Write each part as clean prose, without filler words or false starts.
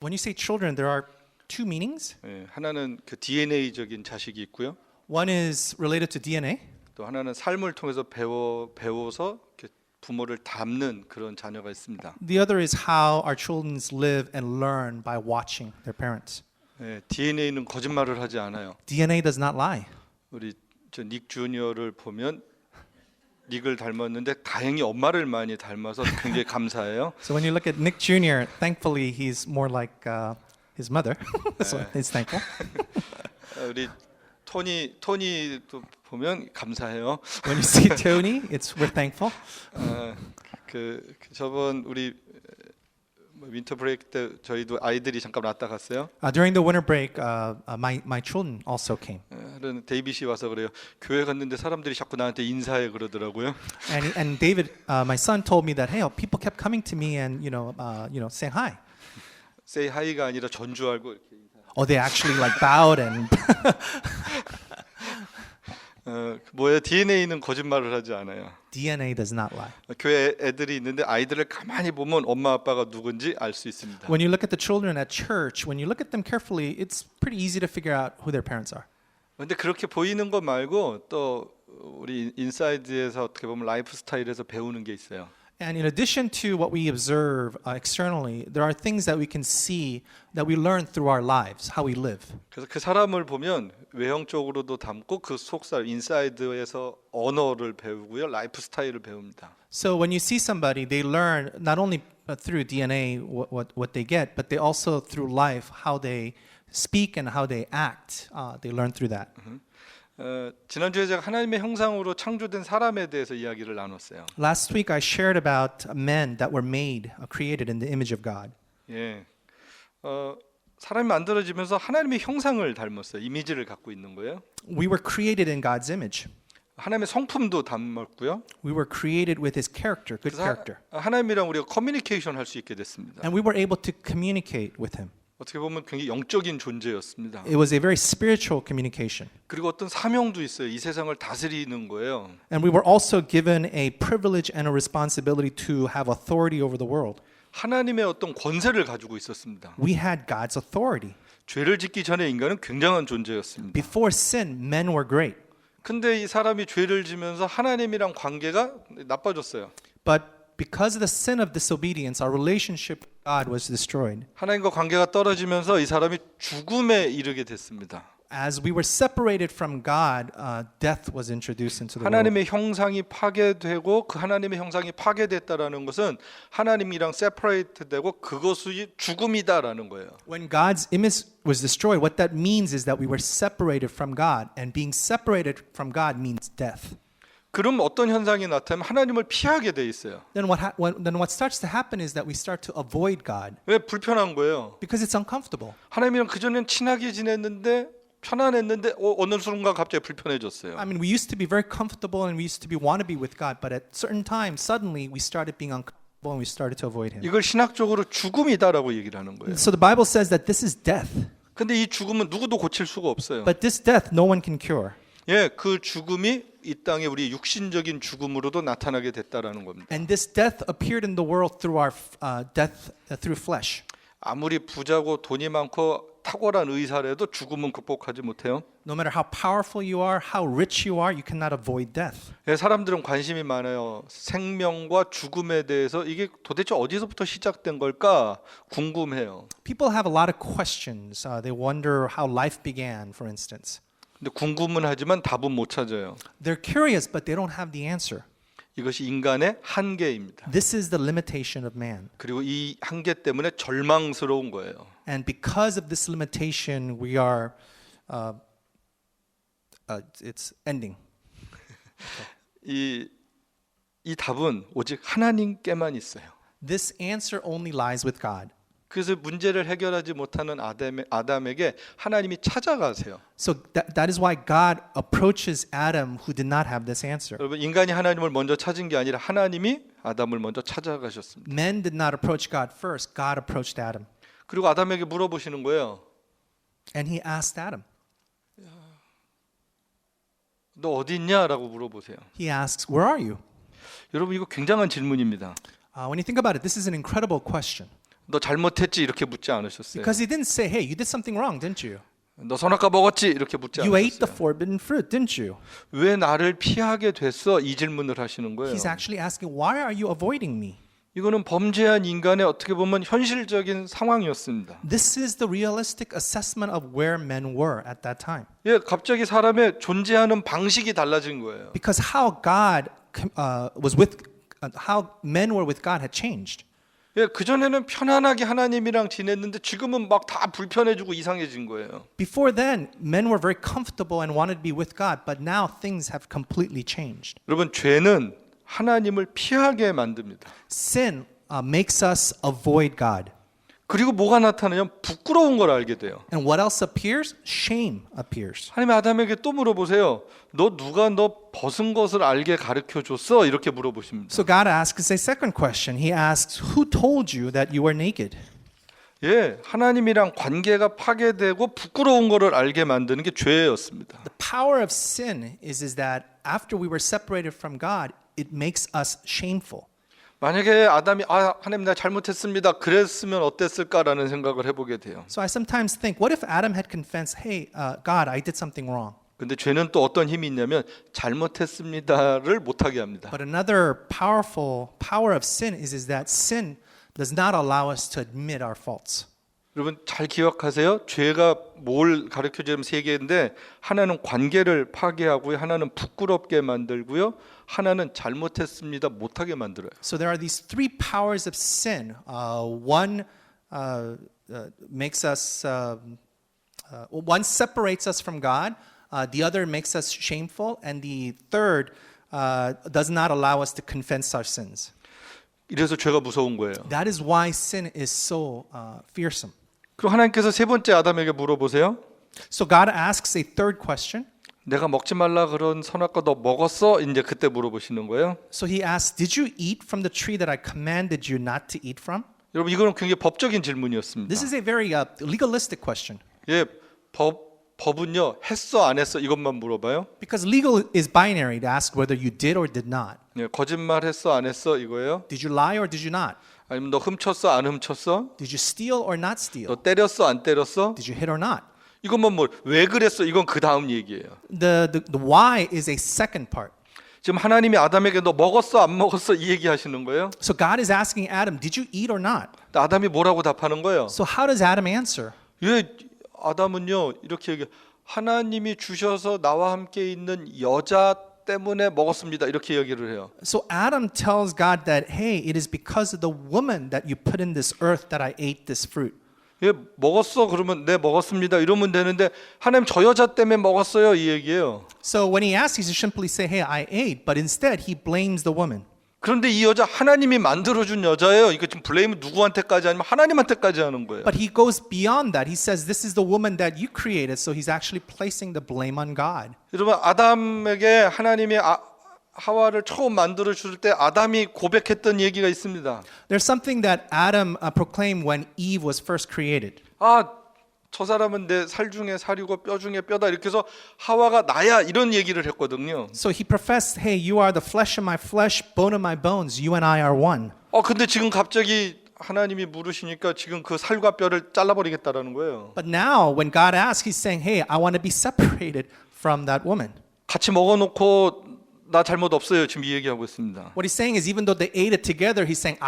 When you say children, there are two meanings. 예, 하나는 그 DNA적인 자식이 있고요. One is related to DNA. 또 하나는 삶을 통해서 배워서 이렇게 부모를 닮는 그런 자녀가 있습니다. The other is how our children live and learn by watching their parents. 예, DNA는 거짓말을 하지 않아요. DNA does not lie. 우리 닉 주니어를 보면 닉을 닮았는데 다행히 엄마를 많이 닮아서 굉장히 감사해요. So when you look at Nick Jr., thankfully he's more like his mother. So he's thankful. 우리 토니도 보면 감사해요. When you see Tony, we're thankful. 그 저번 우리 윈터 브레이크 때 저희도 아이들이 잠깐 왔다 갔어요. During the winter break, my children also came. 그런 데이빗이 와서 그래요. 교회 갔는데 사람들이 자꾸 나한테 인사해 그러더라고요. And David, my son, told me that hey, people kept coming to me and saying hi. Say hi가 아니라 전주 알고 이렇게 인사. Oh, they actually like bowed and. 뭐예요? DNA는 거짓말을 하지 않아요. DNA does not lie. 교회 애들이 있는데 아이들을 가만히 보면 엄마 아빠가 누군지 알 수 있습니다. When you look at the children at church, when you look at them carefully, it's pretty easy to figure out who their parents are. 근데 그렇게 보이는 것 말고 또 우리 인사이드에서 어떻게 보면 라이프 스타일에서 배우는 게 있어요. And in addition to what we observe externally, there are things that we can see that we learn through our lives, how we live. 그래서 그 사람을 보면 외형적으로도 담고 그 속살 인사이드에서 언어를 배우고요, 라이프 스타일을 배웁니다. So when you see somebody, they learn not only through DNA what they get, but they also through life how they speak and how they act. They learn through that. 지난주에 제가 하나님의 형상으로 창조된 사람에 대해서 이야기를 나눴어요. Last week I shared about men that were made, created in the image of God. 예, 사람이 만들어지면서 하나님의 형상을 닮았어요. 이미지를 갖고 있는 거예요. We were created in God's image. 하나님의 성품도 닮았고요. We were created with His character, good character. 하나님이랑 우리가 커뮤니케이션 할 수 있게 됐습니다. And we were able to communicate with Him. 어떻게 보면 굉장히 영적인 존재였습니다. It was a very spiritual communication. 그리고 어떤 사명도 있어요. 이 세상을 다스리는 거예요. And we were also given a privilege and a responsibility to have authority over the world. 하나님의 어떤 권세를 가지고 있었습니다. We had God's authority. 죄를 짓기 전에 인간은 굉장한 존재였습니다. Before sin, men were great. 근데 이 사람이 죄를 지면서 하나님이랑 관계가 나빠졌어요. But because of the sin of disobedience, our relationship with God was destroyed. 하나님과 관계가 떨어지면서 이 사람이 죽음에 이르게 됐습니다. As we were separated from God, death was introduced into the world. 하나님의 형상이 파괴되고 그 하나님의 형상이 파괴됐다라는 것은 하나님이랑 세퍼레이트되고 그것이 죽음이다라는 거예요. When God's image was destroyed, what that means is that we were separated from God, and being separated from God means death. 그럼 어떤 현상이 나타나면 하나님을 피하게 돼 있어요. Then what starts to happen is that we start to avoid God 왜 불편한 거예요? because it's uncomfortable. 하나님이랑 그전엔 친하게 지냈는데 편안했는데 어느 순간 갑자기 불편해졌어요. I mean, we used to be very comfortable and we used to want to be with God, but at certain times, suddenly we started being uncomfortable and we started to avoid Him. 이걸 신학적으로 죽음이다라고 얘기를 하는 거예요. So the Bible says that this is death, 근데 이 죽음은 누구도 고칠 수가 없어요. but this death no one can cure. 예, 그 죽음이 이 땅에 우리 육신적인 죽음으로도 나타나게 됐다라는 겁니다. And this death appeared in the world through our death through flesh. 아무리 부자고 돈이 많고 탁월한 의사라도 죽음은 극복하지 못해요. No matter how powerful you are, how rich you are, you cannot avoid death. 예, 사람들은 관심이 많아요. 생명과 죽음에 대해서 이게 도대체 어디서부터 시작된 걸까 궁금해요. People have a lot of questions. They wonder how life began, for instance. 근데 궁금은 하지만 답은 못 찾아요. They're curious, but they don't have the answer. 이것이 인간의 한계입니다. This is the limitation of man. 그리고 이 한계 때문에 절망스러운 거예요. And because of this limitation, we are, it's ending. 이 답은 오직 하나님께만 있어요. This answer only lies with God. 그래서 문제를 해결하지 못하는 아담에게 하나님이 찾아가세요. So that is why God approaches Adam who did not have this answer. 여러분 인간이 하나님을 먼저 찾은 게 아니라 하나님이 아담을 먼저 찾아가셨습니다. Men did not approach God first. God approached Adam. 그리고 아담에게 물어보시는 거예요. And he asked Adam. 너 어디 있냐라고 물어보세요. He asks, "Where are you?" 여러분 이거 굉장한 질문입니다. When you think about it, this is an incredible question. 너 잘못했지 이렇게 묻지 않으셨어요. Because he didn't say, hey, you did something wrong, didn't you? 너 선악과 먹었지 이렇게 묻지 You ate the 않으셨어요. forbidden fruit, didn't you? 왜 나를 피하게 됐어? 이 질문을 하시는 거예요. He's actually asking, why are you avoiding me? 이거는 범죄한 인간의 어떻게 보면 현실적인 상황이었습니다. This is the realistic assessment of where men were at that time. 예, 갑자기 사람의 존재하는 방식이 달라진 거예요. Because how God was with, how men were with God had changed. 예, 그 전에는 편안하게 하나님이랑 지냈는데 지금은 막 다 불편해지고 이상해진 거예요. Before then, men were very comfortable and wanted to be with God, but now things have completely changed. 여러분, 죄는 하나님을 피하게 만듭니다. Sin makes us avoid God. 그리고 뭐가 나타나냐면 부끄러운 걸 알게 돼요. And what else appears? Shame appears. 하나님이 아담에게 또 물어보세요. 너 누가 너 벗은 것을 알게 가르쳐 줬어? 이렇게 물어보십니다. So God asks a second question. He asks, who told you that you were naked? 예, 하나님이랑 관계가 파괴되고 부끄러운 것을 알게 만드는 게 죄였습니다. The power of sin is that after we were separated from God, it makes us shameful. 만약에 아담이 하나님 나 잘못했습니다. 그랬으면 어땠을까라는 생각을 해보게 돼요. So I sometimes think, what if Adam had confessed, hey, God, I did something wrong? 근데 죄는 또 어떤 힘이 있냐면 잘못했습니다를 못하게 합니다. But another powerful power of sin is that sin does not allow us to admit our faults. 여러분 잘 기억하세요. 죄가 뭘 가르쳐주면 세 개인데 하나는 관계를 파괴하고요. 하나는 부끄럽게 만들고요. 하나는 잘못했습니다 못하게 만들어요. So there are these three powers of sin. One makes us, one separates us from God. The other makes us shameful, and the third does not allow us to confess our sins. 이래서 죄가 무서운 거예요. That is why sin is so fearsome. 그럼 하나님께서 세 번째 아담에게 물어보세요. So God asks a third question. 내가 먹지 말라 그런 선악과 너 먹었어? 이제 그때 물어보시는 거예요. So he asks, did you eat from the tree that I commanded you not to eat from? 여러분 이거는 굉장히 법적인 질문이었습니다. This is a very legalistic question. 예, 법은요 했어 안 했어 이것만 물어봐요. Because legal is binary to ask whether you did or did not. 예, 거짓말 했어 안 했어 이거예요. Did you lie or did you not? 아니면 너 훔쳤어 안 훔쳤어? Did you steal or not steal? 너 때렸어 안 때렸어? Did you hit or not? 이것만 왜 그랬어? 이건 그 다음 얘기예요. The why is a second part. 지금 하나님이 아담에게 너 먹었어 안 먹었어 이 얘기하시는 거예요. So God is asking Adam, did you eat or not? 아담이 뭐라고 답하는 거예요? So how does Adam answer? 예, 아담은요 이렇게 얘기. 하나님이 주셔서 나와 함께 있는 여자 때문에 먹었습니다. 이렇게 얘기를 해요. So Adam tells God that, hey, it is because of the woman that you put in this earth that I ate this fruit. 예, 먹었어 그러면 네 먹었습니다 이러면 되는데 하나님 저 여자 때문에 먹었어요 이 얘기예요. So when he asks, he should simply say, hey, I ate. But instead, he blames the woman. 그런데 이 여자 하나님이 만들어준 여자예요. 이거 지금 블레임은 누구한테까지 아니면 하나님한테까지 하는 거예요. But he goes beyond that. He says, this is the woman that you created. So he's actually placing the blame on God. 여러분 아담에게 하나님이 하와를 처음 만들어 줄 때 아담이 고백했던 얘기가 있습니다. There's something that Adam proclaimed when Eve was first created. 저 사람은 내 살 중에 살이고 뼈 중에 뼈다 이렇게 해서 하와가 나야 이런 얘기를 했거든요. So he professed, hey, you are the flesh of my flesh, bone of my bones. You and I are one. 근데 지금 갑자기 하나님이 물으시니까 지금 그 살과 뼈를 잘라버리겠다라는 거예요. But now when God asks, he's saying, hey, I want to be separated from that woman. 같이 먹어놓고 나 잘못 없어요. 지금 이 얘기하고 있습니다. What he's saying is even though they ate it together, he's saying,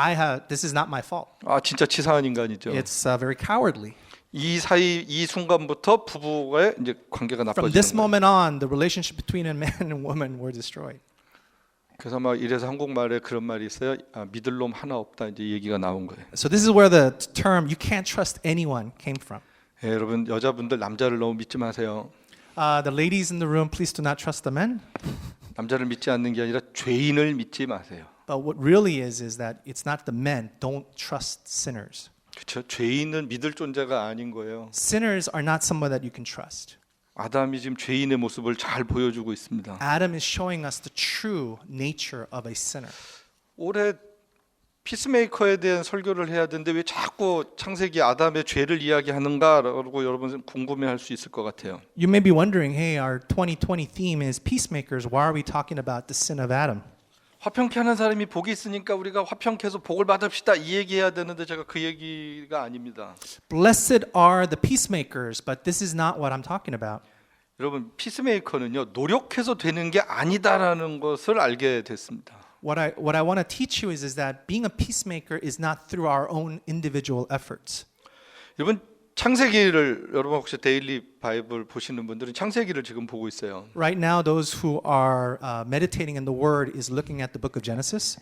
this is not my fault. 진짜 치사한 인간이죠. It's very cowardly. 이 순간부터 부부의 이제 관계가 From this 나빠지는 거예요. moment on, the relationship between a man and woman were destroyed. 그래서 막 이래서 한국말에 그런 말이 있어요. 믿을 놈 하나 없다 이제 얘기가 나온 거예요. So this is where the term "you can't trust anyone" came from. 예, 여러분 여자분들 남자를 너무 믿지 마세요. The ladies in the room, please do not trust the men. 남자를 믿지 않는 게 아니라 죄인을 믿지 마세요. But what really is that it's not the men. Don't trust sinners. 그렇죠. 죄인은 믿을 존재가 아닌 거예요. Sinners are not someone that you can trust. 아담이 지금 죄인의 모습을 잘 보여주고 있습니다. Adam is showing us the true nature of a sinner. 올해 피스메이커에 대한 설교를 해야 되는데 왜 자꾸 창세기 아담의 죄를 이야기하는가라고 여러분 궁금해할 수 있을 것 같아요. You may be wondering, hey, our 2020 theme is peacemakers. Why are we talking about the sin of Adam? 화평케 하는 사람이 복이 있으니까 우리가 화평케 해서 복을 받읍시다 이 얘기해야 되는데 제가 그 얘기가 아닙니다. Blessed are the peacemakers, but this is not what I'm talking about. 여러분 피스메이커는요 노력해서 되는 게 아니다라는 것을 알게 됐습니다. What I want to teach you is that being a peacemaker is not through our own individual efforts. 여러분 창세기를 여러분 혹시 데일리 바이블 보시는 분들은 창세기를 지금 보고 있어요. Right now, those who are meditating in the Word is looking at the book of Genesis.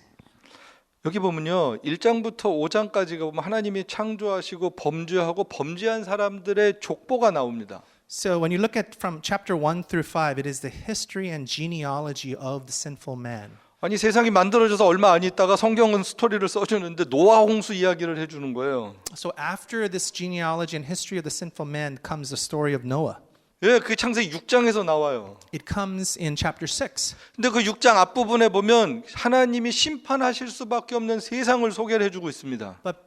여기 보면요 1장부터 5장까지가 보면 하나님이 창조하시고 범죄하고 범죄한 사람들의 족보가 나옵니다. So when you look at from chapter 1 through 5, it is the history and genealogy of the sinful man. 아니 세상이 만들어져서 얼마 안 있다가 성경은 스토리를 써주는데 노아 홍수 이야기를 해주는 거예요. So after this genealogy and history of the sinful man comes the story of Noah. 예, 그 창세기 6장에서 나와요. It comes in chapter 6. 근데 그 6장 앞부분에 보면 하나님이 심판하실 수밖에 없는 세상을 소개를 해주고 있습니다. But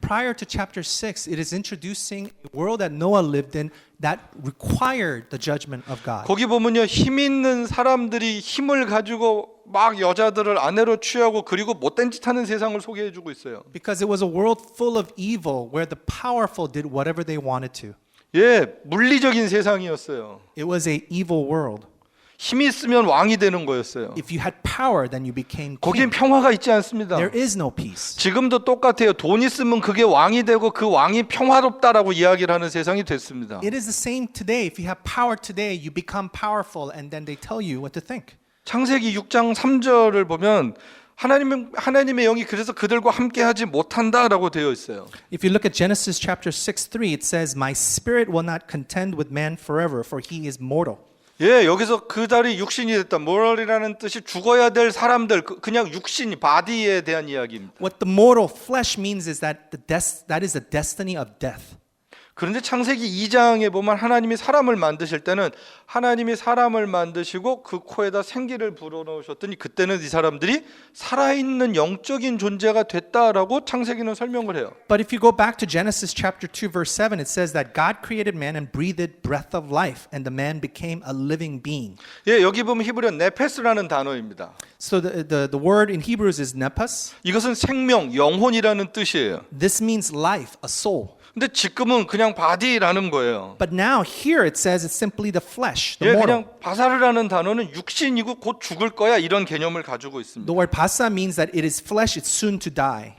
prior to chapter 6, it is introducing a world that Noah lived in that required the judgment of God. 거기 보면요 힘 있는 사람들이 힘을 가지고 막 여자들을 아내로 취하고 그리고 못된 짓 하는 세상을 소개해주고 있어요. Because it was a world full of evil where the powerful did whatever they wanted to. 예, 물리적인 세상이었어요. It was a evil world. 힘이 있으면 왕이 되는 거였어요. If you had power, then you became 거기엔 king. 평화가 있지 않습니다. There is no peace. 지금도 똑같아요. 돈 있으면 그게 왕이 되고 그 왕이 평화롭다라고 이야기를 하는 세상이 됐습니다. It is the same today. If you have power today, you become powerful and then they tell you what to think. 창세기 6장 3절을 보면 하나님의 영이 그래서 그들과 함께하지 못한다라고 되어 있어요. If you look at Genesis chapter 6:3, it says, "My spirit will not contend with man forever, for he is mortal." 예, 여기서 그 달이 육신이 됐다. mortal이라는 뜻이 죽어야 될 사람들, 그냥 육신이 바디에 대한 이야기입니다. What the mortal flesh means is that that is the destiny of death. 그런데 창세기 2장에 보면 하나님이 사람을 만드실 때는 하나님이 사람을 만드시고 그 코에다 생기를 불어넣으셨더니 그때는 이 사람들이 살아있는 영적인 존재가 됐다라고 창세기는 설명을 해요. But if you go back to Genesis chapter 2 verse 7, it says that God created man and breathed breath of life and the man became a living being. 예, 여기 보면 히브리어 네페스라는 단어입니다. So the word in Hebrews is nepos. 이것은 생명, 영혼이라는 뜻이에요. This means life, a soul. 근데 지금은 그냥 바디라는 거예요. But now here it says it's simply the flesh, 예, the mortal. 그냥 바사르라는 단어는 육신이고 곧 죽을 거야 이런 개념을 가지고 있습니다. The word pasa means that it is flesh, it's soon to die.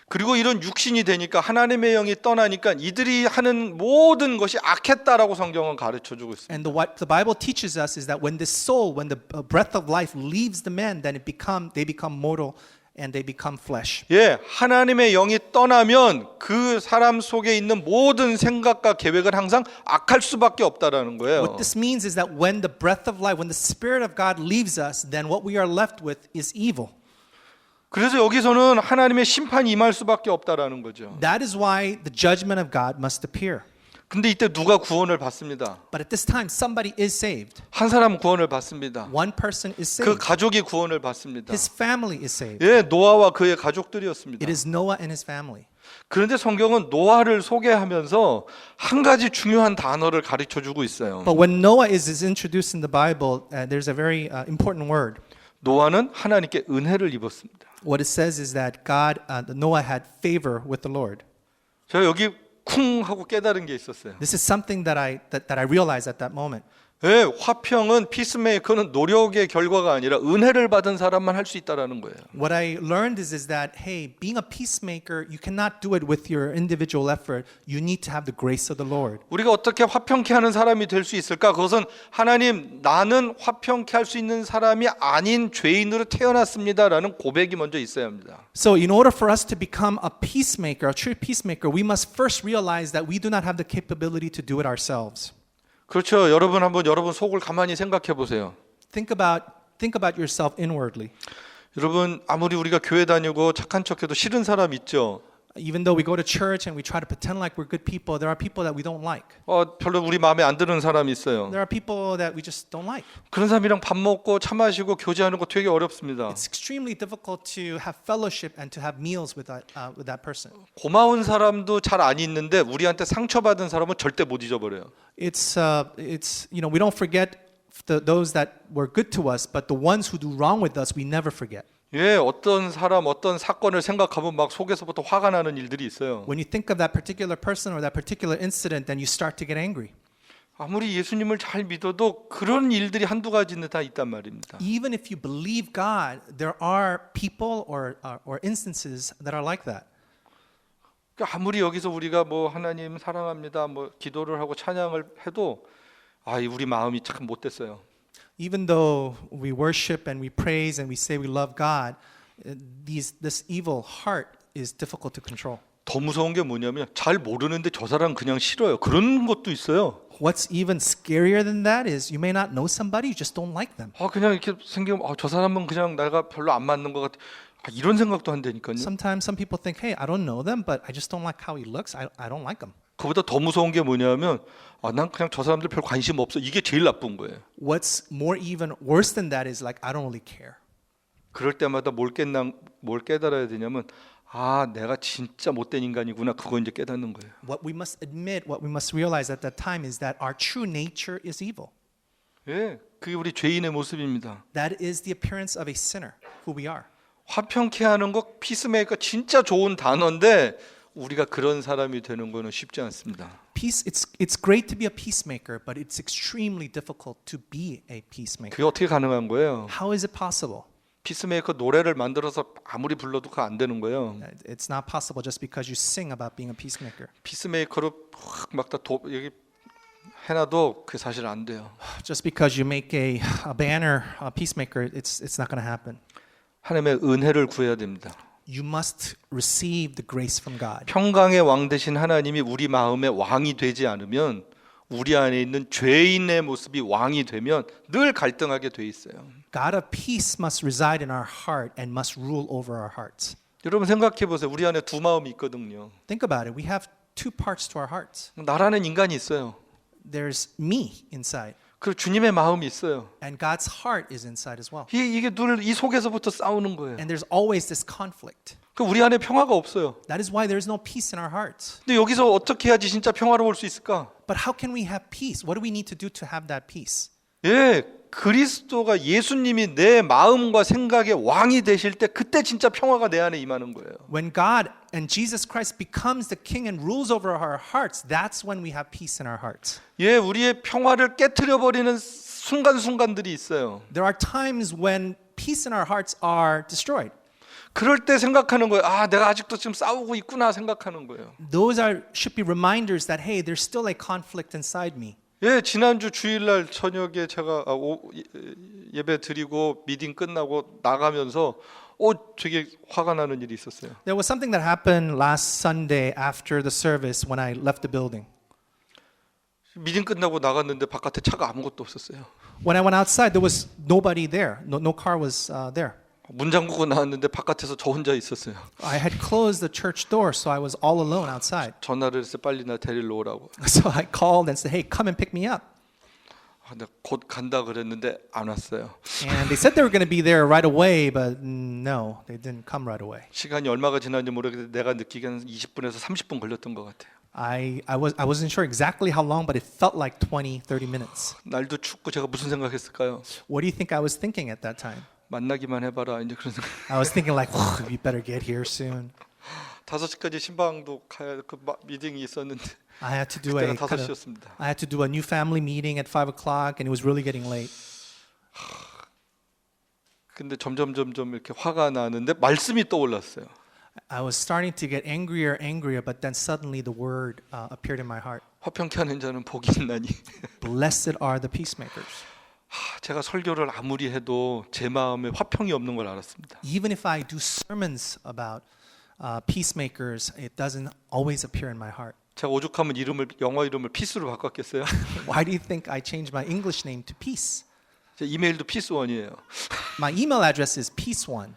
그리고 이런 육신이 되니까 하나님의 영이 떠나니까 이들이 하는 모든 것이 악했다라고 성경은 가르쳐주고 있습니다. And what the Bible teaches us is that when this soul, when the breath of life leaves the man, then they become mortal and they become flesh. 예, 하나님의 영이 떠나면 그 사람 속에 있는 모든 생각과 계획은 항상 악할 수밖에 없다라는 거예요. What this means is that when the breath of life, when the Spirit of God leaves us, then what we are left with is evil. 그래서 여기서는 하나님의 심판이 임할 수밖에 없다라는 거죠. That is why the judgment of God must appear. 근데 이때 누가 구원을 받습니다. But at this time, somebody is saved. 한 사람 구원을 받습니다. One person is 그 saved. 가족이 구원을 받습니다. His family is saved. 예, 노아와 그의 가족들이었습니다. It is Noah and his family. 그런데 성경은 노아를 소개하면서 한 가지 중요한 단어를 가르쳐 주고 있어요. But when Noah is introduced in the Bible, there's a very important word. 노아는 하나님께 은혜를 입었습니다. What it says is that Noah had favor with the Lord. 제가 여기 쿵 하고 깨달은 게 있었어요. This is something that I realized at that moment. 예, 화평은 피스메이커는 노력의 결과가 아니라 은혜를 받은 사람만 할 수 있다라는 거예요. What I learned is that hey, being a peacemaker, you cannot do it with your individual effort. You need to have the grace of the Lord. 우리가 어떻게 화평케 하는 사람이 될 수 있을까? 그것은 하나님 나는 화평케 할 수 있는 사람이 아닌 죄인으로 태어났습니다라는 고백이 먼저 있어야 합니다. So in order for us to become a peacemaker, a true peacemaker, we must first realize that we do not have the capability to do it ourselves. 그렇죠. 여러분 한번 여러분 속을 가만히 생각해 보세요. Think about yourself inwardly. 여러분 아무리 우리가 교회 다니고 착한 척해도 싫은 사람 있죠. Even though we go to church and we try to pretend like we're good people, there are people that we don't like. 별로 우리 마음에 안 드는 사람이 있어요. There are people that we just don't like. 그런 사람이랑 밥 먹고 차 마시고 교제하는 거 되게 어렵습니다. It's extremely difficult to have fellowship and to have meals with that person. 고마운 사람도 잘 안 잊는데 우리한테 상처받은 사람은 절대 못 잊어버려요. It's we don't forget those that were good to us, but the ones who do wrong with us, we never forget. 예, 어떤 사람, 어떤 사건을 생각하면 막 속에서부터 화가 나는 일들이 있어요. When you think of that particular person or that particular incident, then you start to get angry. 아무리 예수님을 잘 믿어도 그런 일들이 한두 가지는 다 있단 말입니다. Even if you believe God, there are people or instances that are like that. 그러니까 아무리 여기서 우리가 뭐 하나님 사랑합니다, 뭐 기도를 하고 찬양을 해도 우리 마음이 참 못됐어요. Even though we worship and we praise and we say we love God, this evil heart is difficult to control. 더 무서운 게 뭐냐면 잘 모르는데 저 사람 그냥 싫어요. 그런 것도 있어요. What's even scarier than that is you may not know somebody, you just don't like them. 그냥 이렇게 생기면 저 사람은 그냥 내가 별로 안 맞는 것 같아. 이런 생각도 한다니까요. Sometimes some people think, hey, I don't know them, but I just don't like how he looks. I don't like him. 그보다 더 무서운 게 뭐냐면 난 그냥 저 사람들 별 관심 없어. 이게 제일 나쁜 거예요. What's more even worse than that is like, I don't really care. 그럴 때마다 뭘 깨달아야 되냐면 내가 진짜 못된 인간이구나. 그거 이제 깨닫는 거예요. What we must admit, what we must realize at that time is that our true nature is evil. 예, 그게 우리 죄인의 모습입니다. That is the appearance of a sinner, who we are. 화평케 하는 거 피스메이커 진짜 좋은 단어인데 우리가 그런 사람이 되는 거는 쉽지 않습니다. Peace, it's great to be a peacemaker, but it's extremely difficult to be a peacemaker. 그게 어떻게 가능한 거예요? How is it possible? 피스메이커 노래를 만들어서 아무리 불러도 그거 안 되는 거예요. It's not possible just because you sing about being a peacemaker. 피스메이커로 막 다 여기 해놔도 그게 사실 안 돼요. Just because you make a banner, a peacemaker, it's not going to happen. 하나님의 은혜를 구해야 됩니다. You must receive the grace from God. 평강의 왕 되신 하나님이 우리 마음의 왕이 되지 않으면 우리 안에 있는 죄인의 모습이 왕이 되면 늘 갈등하게 돼 있어요. God of peace must reside in our heart and must rule over our hearts. 여러분 생각해 보세요. 우리 안에 두 마음이 있거든요. Think about it. We have two parts to our hearts. 나라는 인간이 있어요. There's me inside, 그리고 주님의 마음이 있어요. and God's heart is inside as well. 이게 늘 이 속에서부터 싸우는 거예요. And there's always this conflict. 그 우리 안에 평화가 없어요. That is why there's no peace in our hearts. 근데 여기서 어떻게 해야지 진짜 평화로울 수 있을까? But how can we have peace? What do we need to do to have that peace? 예, 그리스도가 예수님이 내 마음과 생각의 왕이 되실 때 그때 진짜 평화가 내 안에 임하는 거예요. When God and Jesus Christ becomes the king and rules over our hearts, that's when we have peace in our hearts. 예, 우리의 평화를 깨트려 버리는 순간순간들이 있어요. There are times when peace in our hearts are destroyed. 그럴 때 생각하는 거예요. 내가 아직도 지금 싸우고 있구나 생각하는 거예요. Those should be reminders that hey, there's still a conflict inside me. 예, 지난주 주일날 저녁에 제가 예배 드리고 미팅 끝나고 나가면서 되게 화가 나는 일이 있었어요. There was something that happened last Sunday after the service when I left the building. 미팅 끝나고 나갔는데 바깥에 차가 아무것도 없었어요. When I went outside, there was nobody there. No car was there. 문 잠그고 나왔는데 바깥에서 저 혼자 있었어요. I had closed the church door, so I was all alone outside. 전화를 해서 빨리 나 데리러 오라고. So I called and said, "Hey, come and pick me up." 내가 곧 간다 그랬는데 안 왔어요. And they said they were going to be there right away, but no, they didn't come right away. 시간이 얼마가 지났는지 모르겠는데 내가 느끼기에는 20분에서 30분 걸렸던 것 같아요. I wasn't sure exactly how long, but it felt like 20, 30 minutes. 날도 춥고 제가 무슨 생각했을까요? What do you think I was thinking at that time? 만나기만 해봐라 이제 그런 생각. I was thinking like, you better get here soon. 5시까지 신방도 가야 미팅이 있었는데 I had to do a 그때가 5시였습니다. I had to do a new family meeting at 5 o'clock, and it was really getting late. 근데 점점 이렇게 화가 나는데 말씀이 떠올랐어요. I was starting to get angrier, but then suddenly the word appeared in my heart. 화평케 하는 자는 복이 있나니. Blessed are the peacemakers. 제가 설교를 아무리 해도 제 마음에 화평이 없는 걸 알았습니다. Even if I do sermons about peacemakers, it doesn't always appear in my heart. 제가 오죽하면 영어 이름을 피스로 바꿨겠어요? Why do you think I changed my English name to Peace? 제 이메일도 피스원이에요. My email address is peace1.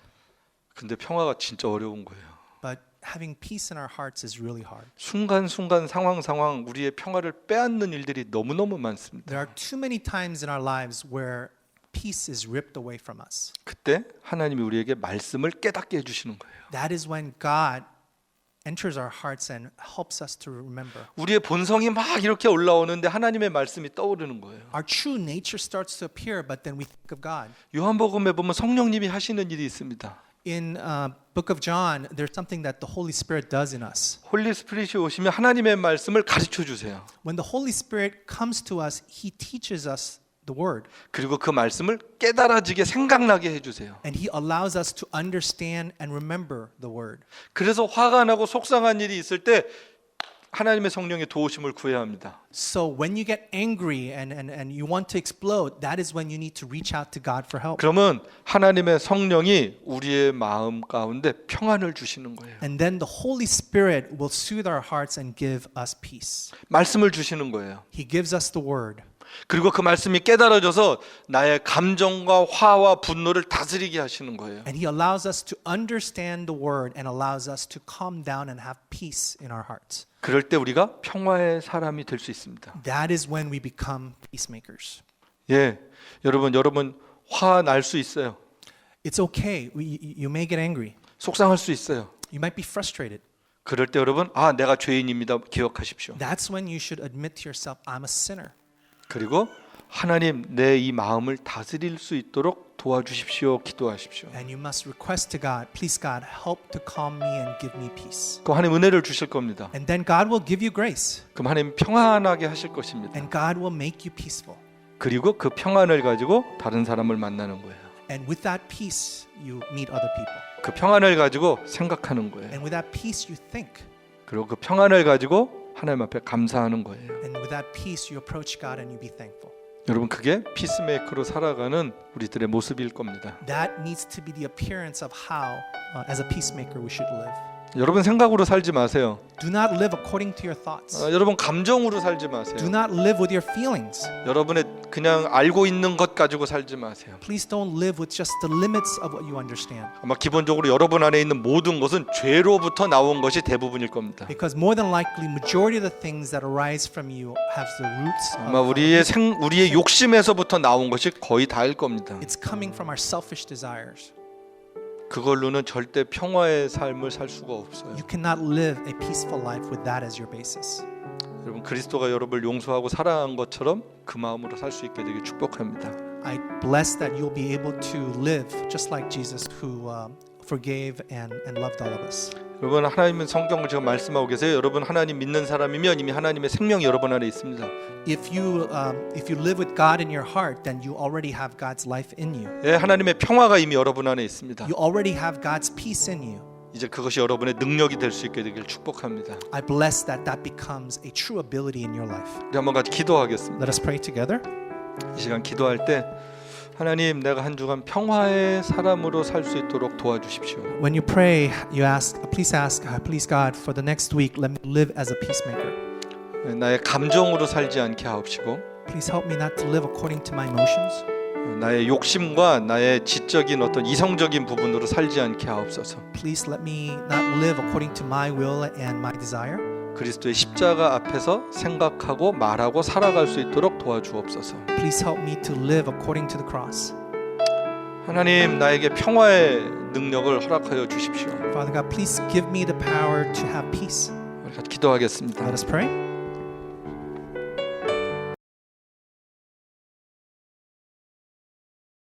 근데 평화가 진짜 어려운 거예요. But having peace in our hearts is really hard. 순간순간 상황 우리의 평화를 빼앗는 일들이 너무너무 많습니다. There are too many times in our lives where peace is ripped away from us. 그때 하나님이 우리에게 말씀을 깨닫게 해주시는 거예요. That is when God enters our hearts and helps us to remember. 우리의 본성이 막 이렇게 올라오는데 하나님의 말씀이 떠오르는 거예요. Our true nature starts to appear, but then we think of God. 요한복음에 보면 성령님이 하시는 일이 있습니다. In Book of John, there's something that the Holy Spirit does in us. 홀리 스피릿이 오시면 하나님의 말씀을 가르쳐 주세요. When the Holy Spirit comes to us, He teaches us the Word. 그리고 그 말씀을 깨달아지게 생각나게 해 주세요. And He allows us to understand and remember the Word. 그래서 화가 나고 속상한 일이 있을 때 하나님의 성령의 도우심을 구해야 합니다. So when you get angry and you want to explode, that is when you need to reach out to God for help. 그러면 하나님의 성령이 우리의 마음 가운데 평안을 주시는 거예요. And then the Holy Spirit will soothe our hearts and give us peace. 말씀을 주시는 거예요. He gives us the Word. 그리고 그 말씀이 깨달아져서 나의 감정과 화와 분노를 다스리게 하시는 거예요. And He allows us to understand the Word and allows us to calm down and have peace in our hearts. 그럴 때 우리가 평화의 사람이 될 수 있습니다. That is when we become peacemakers. 예, 여러분 화 날 수 있어요. It's okay. You may get angry. 속상할 수 있어요. You might be frustrated. 그럴 때 여러분, 내가 죄인입니다. 기억하십시오. That's when you should admit to yourself, I'm a sinner. 그리고 하나님 내 이 마음을 다스릴 수 있도록 도와주십시오. 기도하십시오. And you must request to God, please God, help to calm me and give me peace. 그럼 하나님 은혜를 주실 겁니다. And then God will give you grace. 그럼 하나님 평안하게 하실 것입니다. And God will make you peaceful. 그리고 그 평안을 가지고 다른 사람을 만나는 거예요. And with that peace, you meet other people. 그 평안을 가지고 생각하는 거예요. And with that peace, you think. 그리고 그 평안을 가지고 하나님 앞에 감사하는 거예요. And with that peace, you approach God and you be thankful. 여러분 그게 피스메이커로 살아가는 우리들의 모습일 겁니다. That needs to be the appearance of how, as a peacemaker, we should live. 여러분 생각으로 살지 마세요. Do not live according to your thoughts. 여러분 감정으로 살지 마세요. Do not live with your feelings. 여러분의 그냥 알고 있는 것 가지고 살지 마세요. Please don't live with just the limits of what you understand. 아마 기본적으로 여러분 안에 있는 모든 것은 죄로부터 나온 것이 대부분일 겁니다. Because more than likely, majority of the things that arise from you have the roots 아마 of 우리의 욕심에서부터 나온 것이 거의 다일 겁니다. it's coming from our selfish desires. 그걸로는 절대 평화의 삶을 살 수가 없어요. You cannot live a peaceful life with that as your basis. 여러분 그리스도가 여러분을 용서하고 사랑한 것처럼 그 마음으로 살 수 있게 되길 축복합니다. I bless that you'll be able to live just like Jesus who forgave and loved all of us. 여러분 하나님은 성경을 지금 말씀하고 계세요. 여러분 하나님 믿는 사람이면 이미 하나님의 생명이 여러분 안에 있습니다. If you live with God in your heart, then you already have God's life in you. 예, 하나님의 평화가 이미 여러분 안에 있습니다. You already have God's peace in you. 이제 그것이 여러분의 능력이 될 수 있게 되길 축복합니다. I bless that becomes a true ability in your life. 우리 한번 같이 기도하겠습니다. Let us pray together. 이 시간 기도할 때 하나님 내가 한 주간 평화의 사람으로 살 수 있도록 도와주십시오. When you pray, you please ask, please God, for the next week, let me live as a peacemaker. 나의 감정으로 살지 않게 하옵시고 Please help me not to live according to my emotions. 나의 욕심과 나의 지적인 어떤 이성적인 부분으로 살지 않게 하옵소서. Please let me not live according to my will and my desire. 그리스도의 십자가 앞에서 생각하고 말하고 살아갈 수 있도록 도와주옵소서. Please help me to live according to the cross. 하나님 나에게 평화의 능력을 허락하여 주십시오. Father God, please give me the power to have peace. 우리 같이 기도하겠습니다. Let us pray.